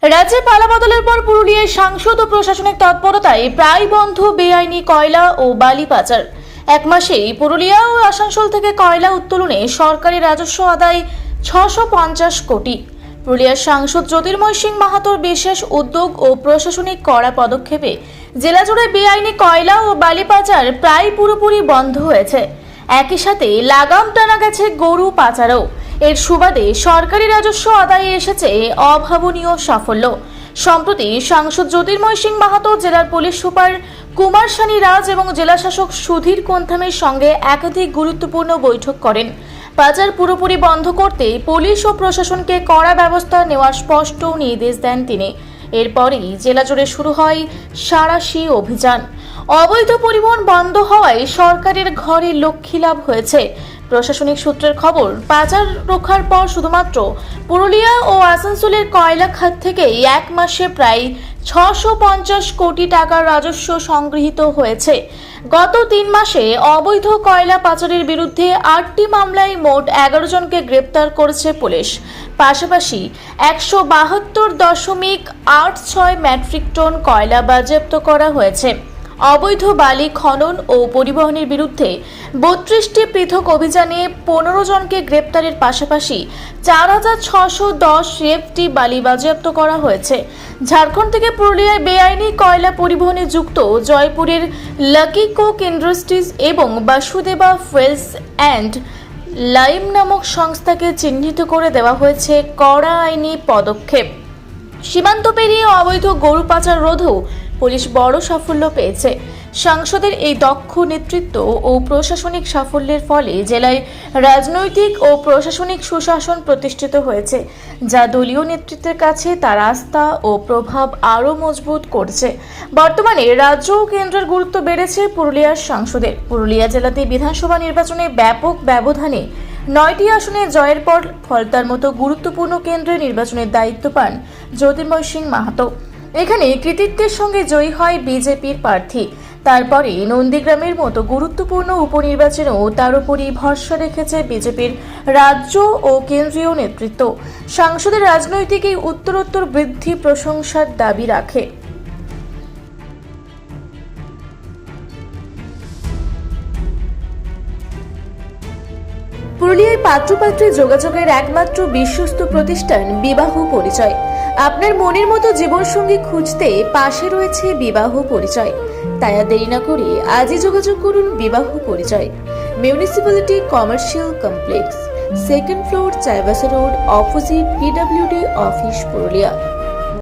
রাজ্যে পালাবদলের পর পুরুলিয়ায় সাংসদ ও প্রশাসনিক তৎপরতায় প্রায় বন্ধ বেআইনি কয়লা ও বালি পাচার। এক মাসেই পুরুলিয়া ও আসানসোল থেকে কয়লা উত্তোলনে সরকারি রাজস্ব আদায় 650 কোটি। পুরুলিয়ার সাংসদ জ্যোতির্ময় সিং মাহাতোর বিশেষ উদ্যোগ ও প্রশাসনিক কড়া পদক্ষেপে জেলা জুড়ে বেআইনি কয়লা ও বালি পাচার প্রায় পুরোপুরি বন্ধ হয়েছে। একই সাথে লাগাম টানা গেছে গরু পাচারও। এর সুবাদে সরকারি রাজস্ব আদায়ে এসেছে অভাবনীয় সাফল্য। সম্প্রতি সাংসদ জ্যোতির্ময় সিং মাহাতো জেলার পুলিশ সুপার কুমার সানি রাজ এবং জেলা শাসক সুধীর কোন্থামের সঙ্গে একাধিক গুরুত্বপূর্ণ বৈঠক করেন। পাচার পুরোপুরি বন্ধ করতে পুলিশ ও প্রশাসনকে কড়া ব্যবস্থা নেওয়ার স্পষ্ট নির্দেশ দেন তিনি। এরপরই জেলা জুড়ে শুরু হয় সাঁড়াশি অভিযান। অবৈধ পরিবহন বন্ধ হওয়ায় সরকারের ঘরে লক্ষ্মী লাভ হয়েছে। প্রশাসনিক সূত্রের খবর, পাচার রোখার পর শুধুমাত্র পুরুলিয়া ও আসানসোলের কয়লা খাত থেকে এক মাসে প্রায় 650 কোটি টাকার রাজস্ব সংগৃহীত হয়েছে। গত 3 মাসে অবৈধ কয়লা পাচারের বিরুদ্ধে 8টি মামলায় মোট 11 জনকে গ্রেপ্তার করেছে পুলিশ। পাশাপাশি 172.86 মেট্রিক টন কয়লা বাজেয়াপ্ত করা হয়েছে। অবৈধ বালি খনন ও পরিবহনের বিরুদ্ধে 32টি পৃথক অভিযানে 15 জনকে গ্রেপ্তারের পাশাপাশি 4610 রেফটি বালি বাজেয়াপ্ত করা হয়েছে। ঝাড়খণ্ড থেকে পুরুলিয়ায় বেআইনি কয়লা পরিবহনে যুক্ত জয়পুরের লাকি কোক ইন্ডাস্ট্রিজ এবং বাসুদেবা ফুয়েলস অ্যান্ড লাইম নামক সংস্থাকে চিহ্নিত করে দেওয়া হয়েছে কড়া আইনি পদক্ষেপ। সীমান্ত পেরিয়ে অবৈধ গরু পাচার রোধেও পুলিশ বড় সাফল্য পেয়েছে। সাংসদের এই দক্ষ নেতৃত্ব ও প্রশাসনিক সাফল্যের ফলে জেলায় রাজনৈতিক ও প্রশাসনিক সুশাসন প্রতিষ্ঠিত হয়েছে, যা দলীয় নেতৃত্বের কাছে তার আস্থা ও প্রভাব আরও মজবুত করছে। বর্তমানে রাজ্য ও কেন্দ্রের গুরুত্ব বেড়েছে পুরুলিয়ার সাংসদের। পুরুলিয়া জেলাতে বিধানসভা নির্বাচনে ব্যাপক ব্যবধানে 9টি আসনে জয়ের পর ফলতার মতো গুরুত্বপূর্ণ কেন্দ্রে নির্বাচনের দায়িত্ব পান জ্যোতির্ময় সিং মাহাতো। এখানে কৃতিত্বের সঙ্গে জয়ী হয় বিজেপির প্রার্থী। তারপরে নন্দীগ্রামের মতো গুরুত্বপূর্ণ উপনির্বাচনেও তার উপরই ভরসা রেখেছে বিজেপির রাজ্য ও কেন্দ্রীয় নেতৃত্ব। সাংসদের রাজনৈতিক এই উত্তরোত্তর বৃদ্ধি প্রশংসার দাবি রাখে। পুরুলিয়ায় পাত্রপাত্রী যোগাযোগের একমাত্র বিশ্বস্ত প্রতিষ্ঠান বিবাহ পরিচয়। আপনার মনের মতো জীবনসঙ্গী খুঁজতে পাশে রয়েছে বিবাহ পরিচয়। তাই আর দেরি না করে আজই যোগাযোগ করুন বিবাহ পরিচয়। Municipality commercial complex, 2nd floor, Chaibasa road, opposite PWD office, Purulia.